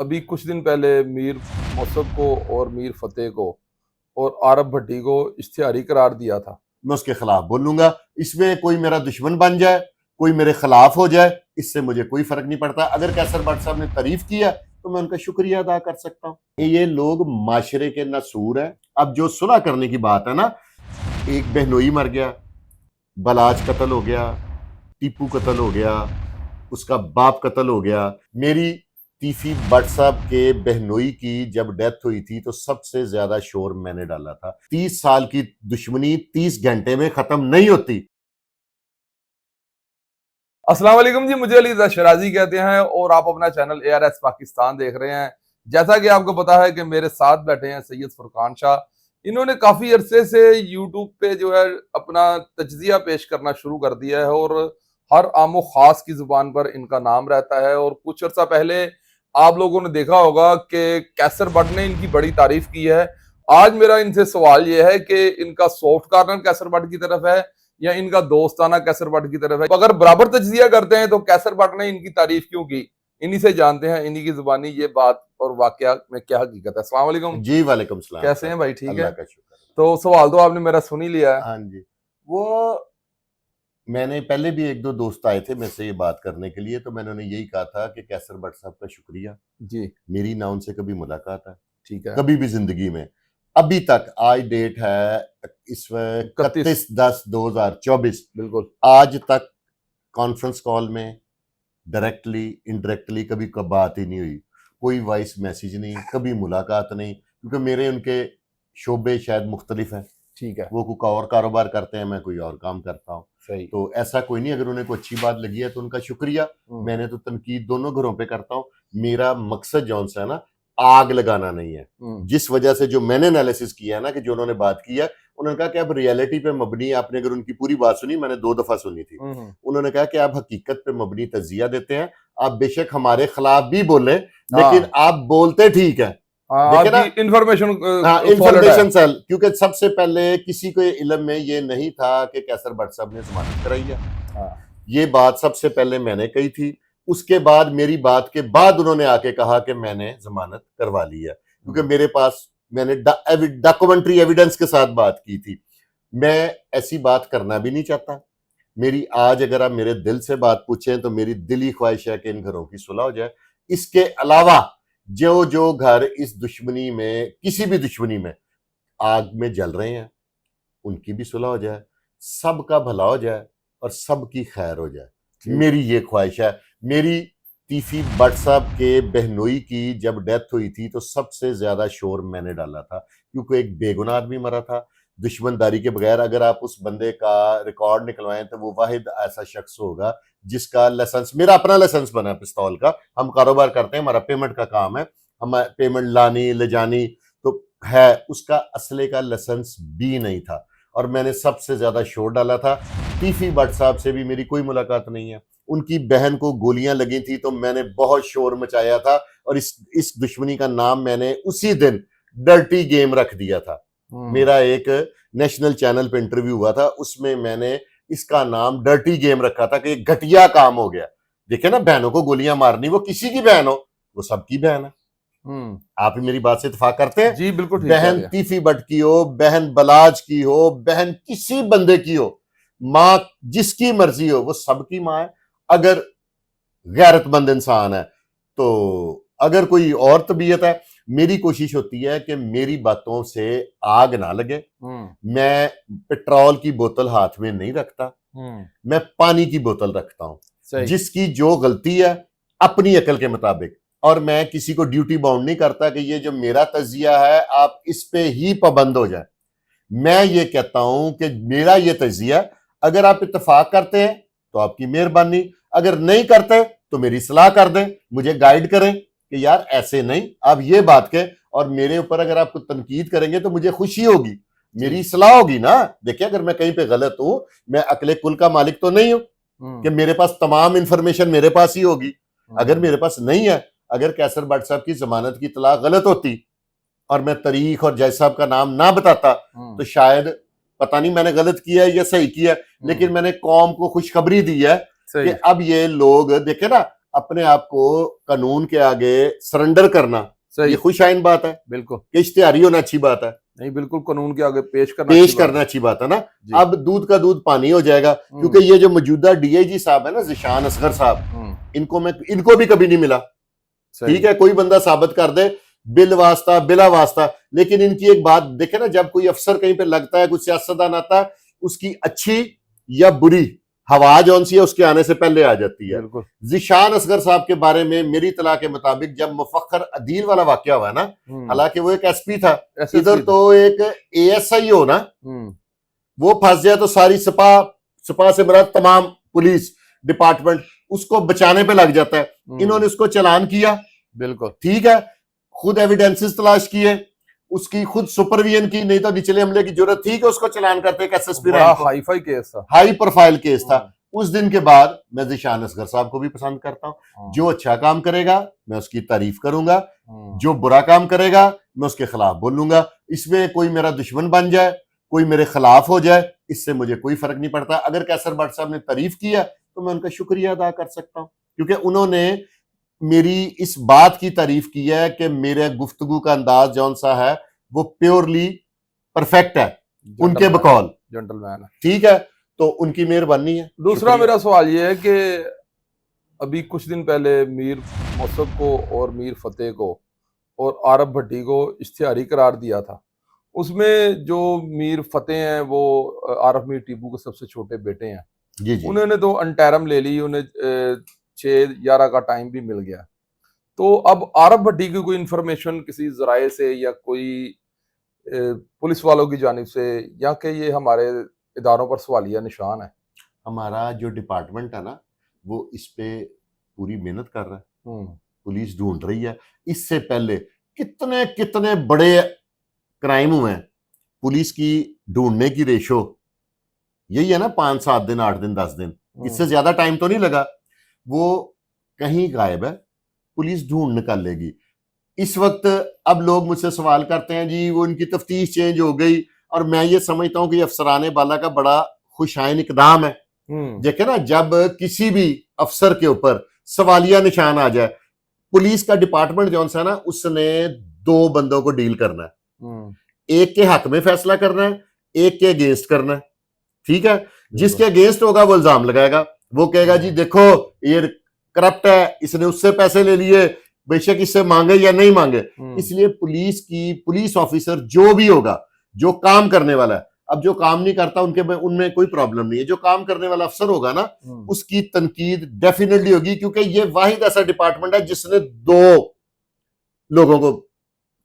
अभी कुछ दिन पहले मीर मौसम को और मीर फतेह को और आरब भट्टी को इश्तिहारी करार दिया था। मैं उसके खिलाफ बोलूंगा। इसमें कोई मेरा दुश्मन बन जाए, कोई मेरे खिलाफ हो जाए, इससे मुझे कोई फर्क नहीं पड़ता। अगर कैसर भट्ट साहब ने तारीफ किया तो मैं उनका शुक्रिया अदा कर सकता हूँ। ये लोग माशरे के नसूर हैं। अब जो सुलह करने की बात है ना, एक बहनोई मर गया, बलाज कत्ल हो गया, टीपू कत्ल हो गया, उसका बाप कत्ल हो गया। मेरी तीफी भट्ट साहब के बहनोई की जब डेथ हुई थी तो सबसे ज्यादा शोर मैंने डाला था। 30 साल की दुश्मनी 30 घंटे में खत्म नहीं होती। अस्सलाम वालेकुम जी, मुझे अली रज़ा शराजी कहते हैं और आप अपना चैनल ARS पाकिस्तान देख रहे हैं। जैसा कि आपको पता है कि मेरे साथ बैठे हैं सैयद फुरकान शाह। इन्होंने काफी अरसे से यूट्यूब पे जो है अपना तज्जिया पेश करना शुरू कर दिया है और हर आमो खास की जुबान पर इनका नाम रहता है। और कुछ अर्सा पहले आप लोगों ने देखा होगा कि कैसर भट्ट ने इनकी बड़ी तारीफ की है। आज मेरा इनसे सवाल यह है कि इनका सॉफ्ट कॉर्नर कैसर भट्ट की तरफ है या इनका दोस्ताना कैसर भट्ट की तरफ है। तो अगर बराबर तज्जिया करते हैं तो कैसर भट्ट ने इनकी तारीफ क्यों की, इन्हीं से जानते हैं, इन्हीं की जुबानी ये बात और वाकया में क्या हकीकत है। अस्सलाम वालेकुम जी वालेकुम सलाम। कैसे हैं भाई? ठीक है, अल्लाह का शुक्र। तो सवाल तो आपने मेरा सुन ही लिया है। हाँ जी, वो मैंने पहले भी एक दो दोस्त आए थे मेरे से ये बात करने के लिए, तो मैंने उन्हें यही कहा था कि कैसर भट्ट साहब का शुक्रिया। जी मेरी ना उनसे कभी मुलाकात है, ठीक है। कभी भी जिंदगी में, अभी तक। आज डेट है इस वक्त 31/10/2024। बिल्कुल आज तक कॉन्फ्रेंस कॉल में डायरेक्टली इंडायरेक्टली कभी बात ही नहीं हुई, कोई वॉइस मैसेज नहीं, कभी मुलाकात नहीं, क्योंकि मेरे उनके शोबे शायद मुख्तलिफ हैं। ठीक है, वो कोई और कारोबार करते हैं, मैं कोई और काम करता हूँ। सही। तो ऐसा कोई नहीं। अगर उन्हें कोई अच्छी बात लगी है तो उनका शुक्रिया। मैंने तो तनकीद दोनों घरों पे करता हूँ। मेरा मकसद जौन सा है ना, आग लगाना नहीं है। जिस वजह से जो मैंने एनालिसिस किया है ना, कि जो उन्होंने बात की है, उन्होंने कहा कि अब रियलिटी पे मबनी, आपने अगर उनकी पूरी बात सुनी, मैंने 2 दफा सुनी थी, उन्होंने कहा कि आप हकीकत पे मबनी तजिया देते हैं। आप बेशक हमारे खिलाफ भी बोले, लेकिन आप बोलते ठीक है। इंफॉर्मेशन इंफॉर्मेशन सेल, क्योंकि सबसे पहले किसी को इल्म में ये नहीं था कि कैसर भट्ट साहब ने जमानत कराई है। ये बात सबसे पहले मैंने कही थी। उसके बाद मेरी बात के बाद उन्होंने आके कहा कि मैंने जमानत करवा ली है, क्योंकि मेरे पास मैंने डॉक्यूमेंट्री एविडेंस के साथ बात की थी। मैं ऐसी बात करना भी नहीं चाहता। मेरी आज अगर आप मेरे दिल से बात पूछें तो मेरी दिली ख्वाहिश है कि इन घरों की सुलह हो जाए। इसके अलावा जो जो घर इस दुश्मनी में, किसी भी दुश्मनी में आग में जल रहे हैं, उनकी भी सुलह हो जाए, सबका भला हो जाए और सबकी खैर हो जाए। मेरी ये ख्वाहिश है। मेरी तीफी भट्ट साहब के बहनोई की जब डेथ हुई थी तो सबसे ज्यादा शोर मैंने डाला था, क्योंकि एक बेगुनाह आदमी मरा था दुश्मनदारी के बगैर। अगर आप उस बंदे का रिकॉर्ड निकलवाएं तो वो वाहिद ऐसा शख्स होगा जिसका लाइसेंस, मेरा अपना लाइसेंस बना है पिस्तौल का। हम कारोबार करते हैं, हमारा पेमेंट का काम है, हम पेमेंट लानी ले जानी तो है। उसका असले का लाइसेंस भी नहीं था और मैंने सबसे ज्यादा शोर डाला था। तीफी भट्ट साहब से भी मेरी कोई मुलाकात नहीं है। उनकी बहन को गोलियां लगी थी तो मैंने बहुत शोर मचाया था और इस दुश्मनी का नाम मैंने उसी दिन डर्टी गेम रख दिया था। मेरा एक नेशनल चैनल पे इंटरव्यू हुआ था, उसमें मैंने इसका नाम डर्टी गेम रखा था कि घटिया काम हो गया। देखे ना, बहनों को गोलियां मारनी, वो किसी की बहन हो, वो सबकी बहन है। आप ही मेरी बात से इत्तेफाक करते हैं? जी बिल्कुल। बहन तीफी भट्ट की हो, बहन बलाज की हो, बहन किसी बंदे की हो, मां जिसकी मर्जी हो, वो सबकी मां है अगर गैरतमंद इंसान है। तो अगर कोई और तबीयत है, मेरी कोशिश होती है कि मेरी बातों से आग ना लगे। मैं पेट्रोल की बोतल हाथ में नहीं रखता, मैं पानी की बोतल रखता हूं। जिसकी जो गलती है अपनी अकल के मुताबिक, और मैं किसी को ड्यूटी बाउंड नहीं करता कि ये जो मेरा तजिया है आप इस पे ही पाबंद हो जाए। मैं ये कहता हूं कि मेरा ये तजिया, अगर आप इत्तेफाक करते हैं तो आपकी मेहरबानी, अगर नहीं करते तो मेरी सलाह कर दें, मुझे गाइड करें कि यार ऐसे नहीं, आप ये बात के, और मेरे ऊपर अगर आप कुछ तनकीद करेंगे तो मुझे खुशी होगी, मेरी सलाह होगी ना। देखिए, अगर मैं कहीं पे गलत हूं, मैं अकले कुल का मालिक तो नहीं हूं कि मेरे पास तमाम इंफॉर्मेशन मेरे पास ही होगी। अगर मेरे पास नहीं है, अगर कैसर भट्ट साहब की जमानत की इतला गलत होती और मैं तारीख और जज साहब का नाम ना बताता तो शायद पता नहीं मैंने गलत किया है या सही किया, लेकिन मैंने कौम को खुशखबरी दी है कि अब ये लोग देखे ना, अपने आप को कानून के आगे सरेंडर करना, सही, ये खुशाइन बात है। बिल्कुल कि इश्तिहारी होना अच्छी बात है, नहीं, बिल्कुल कानून के आगे पेश करना अच्छी बात है ना। जी। अब दूध का दूध पानी हो जाएगा, क्योंकि ये जो मौजूदा डीआईजी साहब है ना, ज़िशान असगर साहब, इनको भी कभी नहीं मिला। ठीक है, कोई बंदा साबित कर दे बिल वास्ता बिला वास्ता। लेकिन इनकी एक बात देखे ना, जब कोई अफसर कहीं पे लगता है, कुछ सियासतदान आता है, उसकी अच्छी या बुरी हवा जौन सी है उसके आने से पहले आ जाती है। ज़िशान असगर साहब के बारे में मेरी इतला के मुताबिक जब मुफक्खर अदील वाला वाकया हुआ ना, हालांकि वो एक एसपी था, इधर तो एक एएसआई हो ना, वो फंस जाए तो सारी सपा से मुराद तमाम पुलिस डिपार्टमेंट उसको बचाने पे लग जाता है। इन्होंने उसको चालान किया, बिल्कुल ठीक है, खुद एविडेंसेस तलाश किए, उसकी खुद सुपरविजन की, नहीं तो निचले हमले की जरूरत थी कि उसको चालान करते। एसएसपी हाई केस था, हाई प्रोफाइल केस था। उस दिन के बाद मैं ज़िशान असगर साहब को भी पसंद करता हूं। जो अच्छा काम करेगा मैं उसकी तारीफ करूंगा, जो बुरा काम करेगा मैं उसके खिलाफ बोलूंगा। इसमें कोई मेरा दुश्मन बन जाए, कोई मेरे खिलाफ हो जाए, इससे मुझे कोई फर्क नहीं पड़ता। अगर कैसर भट्ट साहब ने तारीफ किया तो मैं उनका शुक्रिया अदा कर सकता हूं, क्योंकि उन्होंने मेरी इस बात की तारीफ की है कि मेरे गुफ्तगू का अंदाज जौन सा है वो प्योरली परफेक्ट है, उनके बकौल जेंटलमैन है। ठीक है, तो उनकी मेहरबानी है। दूसरा मेरा सवाल ये है कि अभी कुछ दिन पहले मीर मौसफ को और मीर फतेह को और आरफ भट्टी को इश्तिहारी करार दिया था। उसमें जो मीर फतेह हैं वो आरफ मीर टीपू के सबसे छोटे बेटे हैं। जी जी। उन्होंने तो अंटैरम ले ली, उन्हें 6/11 का टाइम भी मिल गया। तो अब आरफ भट्टी की कोई इंफॉर्मेशन किसी जराए से या कोई पुलिस वालों की जानिब से, या कि ये हमारे इदारों पर सवालिया निशान है? हमारा जो डिपार्टमेंट है ना, वो इस पे पूरी मेहनत कर रहा है, पुलिस ढूंढ रही है। इससे पहले कितने कितने बड़े क्राइम हुए हैं, पुलिस की ढूंढने की रेशो यही है ना, 5-7 दिन, 8 दिन, 10 दिन, इससे ज्यादा टाइम तो नहीं लगा। वो कहीं गायब है, पुलिस ढूंढ निकाल लेगी। इस वक्त अब लोग मुझसे सवाल करते हैं जी वो इनकी तफ्तीश चेंज हो गई, और मैं ये समझता हूं कि अफसराने बाला का बड़ा खुशाइन इकदाम है। देखे ना, जब किसी भी अफसर के ऊपर सवालिया निशान आ जाए, पुलिस का डिपार्टमेंट जो सा ना, उसने 2 बंदों को डील करना है, एक के हक में फैसला करना है, एक के अगेंस्ट करना है। ठीक है, जिसके अगेंस्ट होगा वो इल्जाम लगाएगा, वो कहेगा जी देखो ये करप्ट है, इसने उससे पैसे ले लिए, बेशक इससे मांगे या नहीं मांगे। इसलिए पुलिस ऑफिसर जो भी होगा, जो काम करने वाला है, अब जो काम नहीं करता उनमें कोई प्रॉब्लम नहीं है, जो काम करने वाला अफसर होगा ना, उसकी तनकीद डेफिनेटली होगी, क्योंकि ये वाहिद ऐसा डिपार्टमेंट है जिसने 2 लोगों को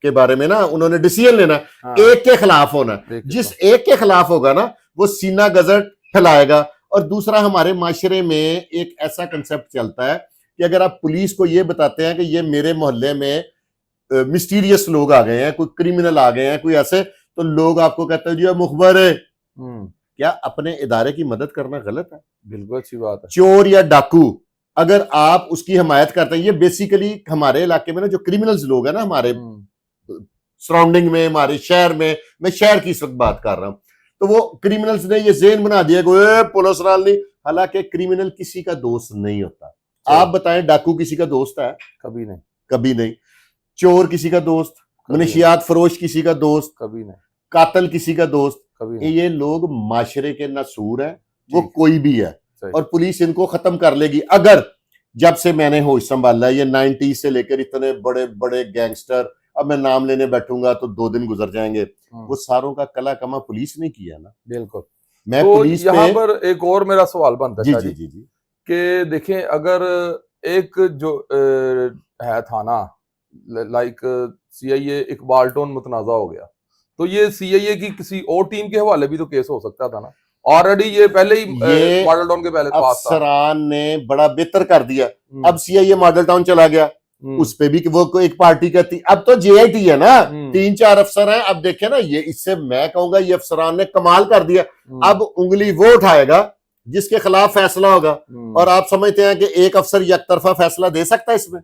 के बारे में ना उन्होंने डिसीजन लेना, एक के खिलाफ होना। जिस एक के खिलाफ होगा ना, वो सीना गजट फैलाएगा। और दूसरा, हमारे माशरे में एक ऐसा कंसेप्ट चलता है कि अगर आप पुलिस को ये बताते हैं कि ये मेरे मोहल्ले में मिस्टीरियस लोग आ गए हैं, कोई क्रिमिनल आ गए हैं, कोई ऐसे, तो लोग आपको कहते हैं जी मुखबर है। क्या अपने इदारे की मदद करना गलत है? बिल्कुल अच्छी बात है। चोर या डाकू अगर आप उसकी हमायत करते हैं, ये बेसिकली हमारे इलाके में ना जो क्रिमिनल्स लोग हैं ना, हमारे सराउंडिंग में, हमारे शहर में, मैं शहर की इस वक्त बात कर रहा हूं, तो वो क्रिमिनल्स ने ये ज़हन बना दिया कि पुलिस नाल नहीं, हालांकि क्रिमिनल किसी का दोस्त नहीं होता। आप बताएं, डाकू किसी का दोस्त है? कभी नहीं, कभी नहीं। चोर किसी का दोस्त, मनशियात फरोश किसी का दोस्त, कभी नहीं। कातिल किसी का दोस्त, कभी नहीं। ये लोग माशरे के नसूर है, वो कोई भी है, और पुलिस इनको खत्म कर लेगी। अगर जब से मैंने होश संभाला, ये 90 से लेकर इतने बड़े बड़े गैंगस्टर, अब मैं नाम लेने बैठूंगा तो 2 दिन गुजर जाएंगे, वो सारों का कला कमा पुलिस ने किया ना। बिल्कुल। मैं तो पुलिस यहाँ पर एक और मेरा सवाल बनता है जी जी जी कि देखें, अगर एक जो है थाना लाइक सीआईए इकबाल टोन मुतनाजा हो गया, तो ये सीआईए की किसी और टीम के हवाले भी तो केस हो सकता था ना। ऑलरेडी ये पहले ही मॉडल टाउन के पहले अफसरान ने बड़ा बेहतर कर दिया। अब सीआईए मॉडल टाउन चला गया, उस पे भी वो एक पार्टी कहती, अब तो जेआईटी है ना, 3-4 अफसर हैं। अब देखे ना, ये इससे मैं कहूंगा ये अफसरान ने कमाल कर दिया। अब उंगली वो उठाएगा जिसके खिलाफ फैसला होगा, और आप समझते हैं कि एक अफसर एकतरफा फैसला दे सकता है इसमें?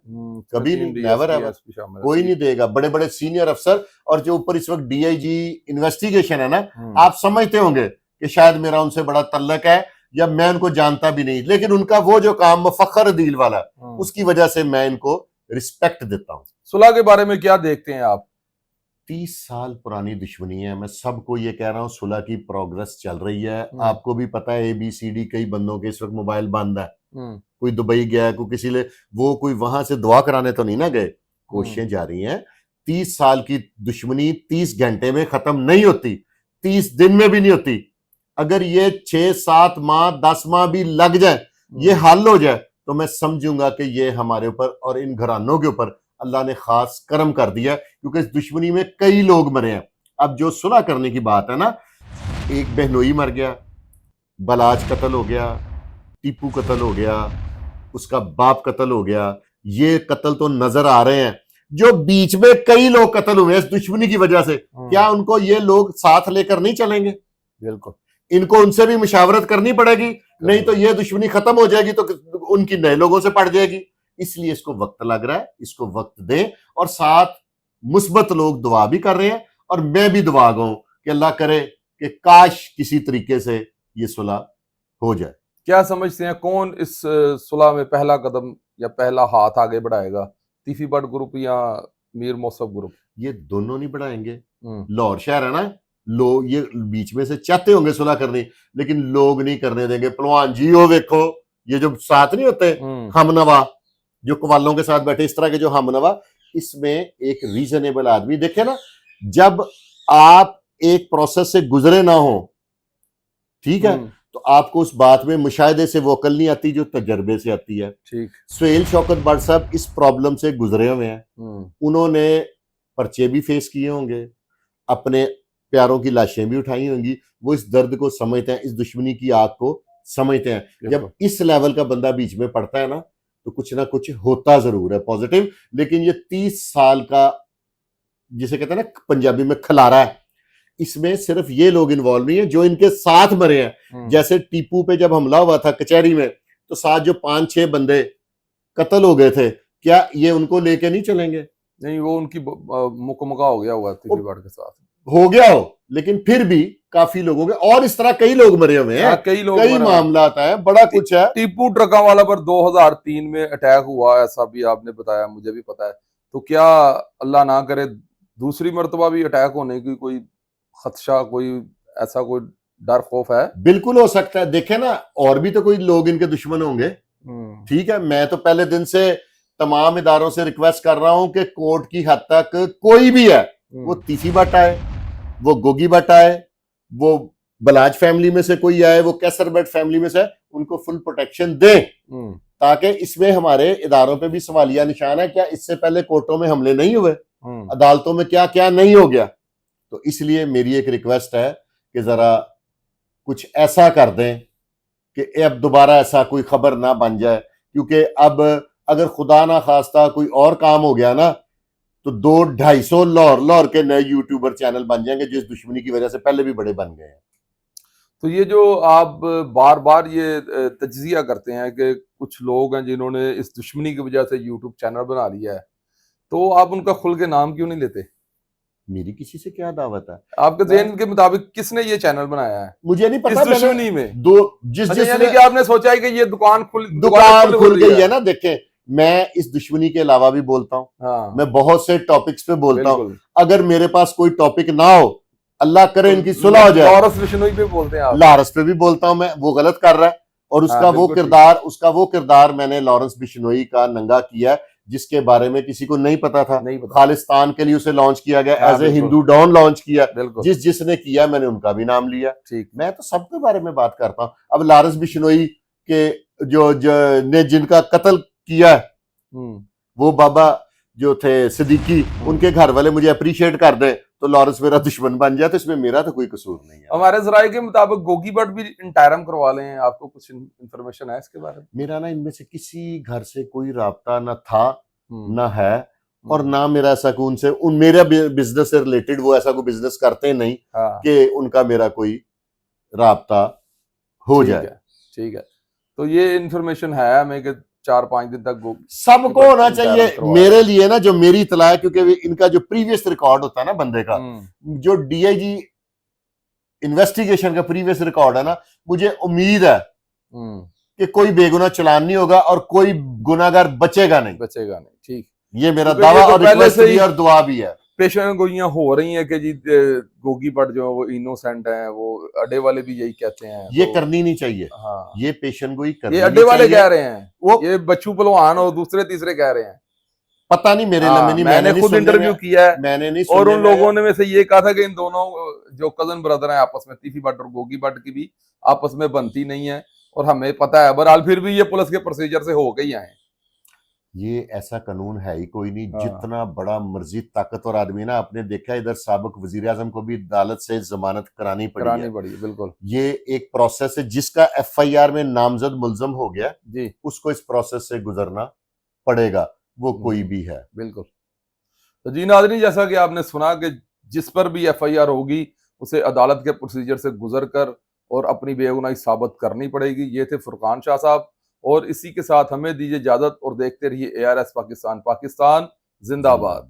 कभी नहीं, नेवर है, कोई नहीं देगा। बड़े बड़े सीनियर अफसर, और जो ऊपर इस वक्त डीआईजी इन्वेस्टिगेशन है ना, आप समझते होंगे कि शायद मेरा उनसे बड़ा तल्लक है, या मैं उनको जानता भी नहीं, लेकिन उनका वो जो काम फखर दिल वाला, उसकी वजह से मैं इनको रिस्पेक्ट देता हूं। सुलह के बारे में क्या देखते हैं आप? 30 साल पुरानी दुश्मनी है। मैं सबको ये कह रहा हूं, सुलह की प्रोग्रेस चल रही है। आपको भी पता है ABCD कई बंदों के इस वक्त मोबाइल बंद है, कोई दुबई गया, कोई किसी ले वो कोई वहां से दुआ कराने तो नहीं ना गए, कोशिशें जारी हैं। 30 साल की दुश्मनी 30 घंटे में खत्म नहीं होती, 30 दिन में भी नहीं होती। अगर ये 6-7 माह 10 माह भी लग जाए, ये हल हो जाए, तो मैं समझूंगा कि ये हमारे ऊपर और इन घरानों के ऊपर अल्लाह ने खास करम कर दिया, क्योंकि इस दुश्मनी में कई लोग मरे हैं। अब जो सुलह करने की बात है ना, एक बहनोई मर गया, बलाज कत्ल हो गया, टीपू कत्ल हो गया, उसका बाप कत्ल हो गया, ये कत्ल तो नजर आ रहे हैं। जो बीच में कई लोग कत्ल हुए इस दुश्मनी की वजह से, क्या उनको ये लोग साथ लेकर नहीं चलेंगे? बिल्कुल, इनको उनसे भी मुशावरत करनी पड़ेगी, नहीं तो ये दुश्मनी खत्म हो जाएगी तो उनकी नए लोगों से पड़ जाएगी। इसलिए इसको वक्त लग रहा है, इसको वक्त दें। और साथ मुस्बत लोग दुआ भी कर रहे हैं, और मैं भी दुआ गूं कि अल्लाह करे कि काश किसी तरीके से ये सुलह हो जाए। क्या समझते हैं कौन इस सुलह में पहला कदम या पहला हाथ आगे बढ़ाएगा? तीफी बट ग्रुप या मीर मौसफ ग्रुप? ये दोनों नहीं बढ़ाएंगे। लाहौर शहर है ना, लोग ये बीच में से चाहते होंगे सुलह करनी, लेकिन लोग नहीं करने देंगे। पहलवान जी हो देखो, ये जो साथ नहीं होते हमनवा, जो कवालों के साथ बैठे, इस तरह के जो हमनवा, इसमें एक रीजनेबल आदमी देखे ना, जब आप एक प्रोसेस से गुजरे ना हो, ठीक है, तो आपको उस बात में मुशाहिदे से वो अकल नहीं आती जो तजर्बे से आती है। ठीक। सुहेल शौकत भट्ट साहब इस प्रॉब्लम से गुजरे हुए हैं, उन्होंने पर्चे भी फेस किए होंगे, अपने प्यारों की लाशें भी उठाई होंगी, वो इस दर्द को समझते हैं, इस दुश्मनी की आग को समझते हैं। जब इस लेवल का बंदा बीच में पड़ता है ना, तो कुछ ना कुछ होता जरूर है पॉजिटिव। लेकिन ये 30 साल का, जिसे कहते हैं ना पंजाबी में खलारा है, इसमें सिर्फ ये लोग इन्वॉल्व नहीं है जो इनके साथ मरे हैं। जैसे टीपू पे जब हमला हुआ था कचहरी में, तो साथ जो 5-6 बंदे कत्ल हो गए थे, क्या ये उनको लेके नहीं चलेंगे? नहीं, वो उनकी मुकमका हो गया हुआ तीफी बट के साथ हो गया हो, लेकिन फिर भी काफी लोगों के, और इस तरह कई लोग मरे हुए हैं, कई मामला आता है, बड़ा कुछ है। टीपू ट्रका वाला पर 2003 में अटैक हुआ, ऐसा भी आपने बताया, मुझे भी पता है। तो क्या अल्लाह ना करे दूसरी मर्तबा भी अटैक होने की कोई खदशा, कोई ऐसा कोई डर खौफ है? बिल्कुल हो सकता है। देखे ना, और भी तो कोई लोग इनके दुश्मन होंगे। ठीक है, मैं तो पहले दिन से तमाम इदारों से रिक्वेस्ट कर रहा हूं कि कोर्ट की हद तक कोई भी है, वो तीफी बट आए, वो गोगी बट आए, वो बलाज फैमिली में से कोई आए, वो कैसर बट फैमिली में से, उनको फुल प्रोटेक्शन दें, ताकि इसमें हमारे इदारों पे भी सवालिया निशान है। क्या इससे पहले कोर्टों में हमले नहीं हुए? अदालतों में क्या क्या नहीं हो गया? तो इसलिए मेरी एक रिक्वेस्ट है कि जरा कुछ ऐसा कर दें कि अब दोबारा ऐसा कोई खबर ना बन जाए, क्योंकि अब अगर खुदा ना खास्ता कोई और काम हो गया ना, तो 200-250 लाहौर के नए यूट्यूबर चैनल बन जाएंगे, जो इस दुश्मनी की वजह से पहले भी बड़े बन गए हैं। तो ये जो आप बार बार ये तज्जिया करते हैं कि कुछ लोग हैं जिन्होंने इस दुश्मनी की वजह से यूट्यूब चैनल बना लिया है, तो आप उनका खुल के नाम क्यों नहीं लेते? मेरी किसी से क्या दावत है? आपके ज़हन के मुताबिक किसने ये चैनल बनाया है? मुझे नहीं पता। इस दुश्मनी में जिसने कि आपने सोचा है कि ये दुकान खुल गई है ना। देखें, मैं इस दुश्मनी के अलावा भी बोलता हूँ। हाँ। मैं बहुत से टॉपिक्स पे बोलता हूँ। अगर मेरे पास कोई टॉपिक ना हो, अल्लाह करे इनकी सुलह हो जाए। लॉरेंस बिश्नोई पे बोलते हैं आप? लॉरेंस पे भी बोलता हूँ मैं, वो गलत कर रहा है। और उसका वो किरदार मैंने लॉरेंस बिश्नोई का नंगा किया, जिसके बारे में किसी को नहीं पता था। खालिस्तान के लिए उसे लॉन्च किया गया, as a Hindu Dawn launch किया। जिसने किया, मैंने उनका भी नाम लिया। ठीक, मैं तो सबके बारे में बात करता हूँ। अब लॉरेंस बिश्नोई के ने जिनका कत्ल किया, वो बाबा जो थे सिद्दीकी, उनके घर वाले मुझे अप्रिशिएट कर दे तो लॉरेंस मेरा दुश्मन बन जाए, तो इसमें मेरा तो कोई कसूर नहीं है। हमारे जराये के मुताबिक गोगी बट भी इंटरम करवा लें, आपको कुछ इंफॉर्मेशन है इसके बारे में? मेरा ना इनमें से किसी घर से कोई राब्ता ना था, ना है, और ना मेरा ऐसा कोई उनसे, मेरा बिजनेस से रिलेटेड वो ऐसा कोई बिजनेस करते नहीं कि उनका मेरा कोई राब्ता हो जाए। ठीक है, तो ये इंफॉर्मेशन है हमें कि 4-5 दिन तक सबको होना चाहिए। मेरे लिए ना, जो मेरी इतला है, क्योंकि इनका जो प्रीवियस रिकॉर्ड होता है ना बंदे का, जो DIG इन्वेस्टिगेशन का प्रीवियस रिकॉर्ड है ना, मुझे उम्मीद है कि कोई बेगुनाह चलान नहीं होगा और कोई गुनाहगार बचेगा नहीं। ठीक। ये मेरा तो दावा ये तो और पहले रिक्वेस्ट से भी ही और दुआ भी है। पेशन गोइयां हो रही हैं कि जी गोगी भट्ट जो है वो इनोसेंट हैं, वो अड्डे वाले भी यही कहते हैं। ये तो करनी नहीं चाहिए। हाँ, ये पेशन गोई करनी ये नहीं अड्डे वाले चाहिए। कह रहे हैं, वो ये बच्चू पहलवान और दूसरे तीसरे कह रहे हैं। पता नहीं मेरे हाँ, लम्हे नहीं, मैंने नहीं खुद सुनने इंटरव्यू में, किया है मैंने नहीं और सुनने उन में आया। लोगों ने में से ये कहा था कि इन दोनों जो कजन ब्रदर हैं आपस में, तीफी भट्ट और गोगी भट्ट की भी आपस में बनती नहीं है, और हमें पता है। बहरहाल फिर भी ये पुलिस के प्रोसीजर से होके ही आए। ये ऐसा कानून है ही कोई नहीं। हाँ। जितना बड़ा मर्जी ताकतवर आदमी ना, आपने देखा इधर साबिक वजीर आजम को भी अदालत से जमानत करानी पड़ी है। बिल्कुल ये एक प्रोसेस है। जिसका FIR में नामजद मुल्जम हो गया जी, उसको इस प्रोसेस से गुजरना पड़ेगा, वो कोई भी है। बिल्कुल। तो जी नाज़रीन, जैसा कि आपने सुना कि जिस पर भी FIR होगी उसे अदालत के प्रोसीजर से गुजर कर और अपनी बेगुनाही साबित करनी पड़ेगी। ये थे फुरकान शाह साहब, और इसी के साथ हमें दीजिए इजाजत और देखते रहिए ARS पाकिस्तान। पाकिस्तान जिंदाबाद।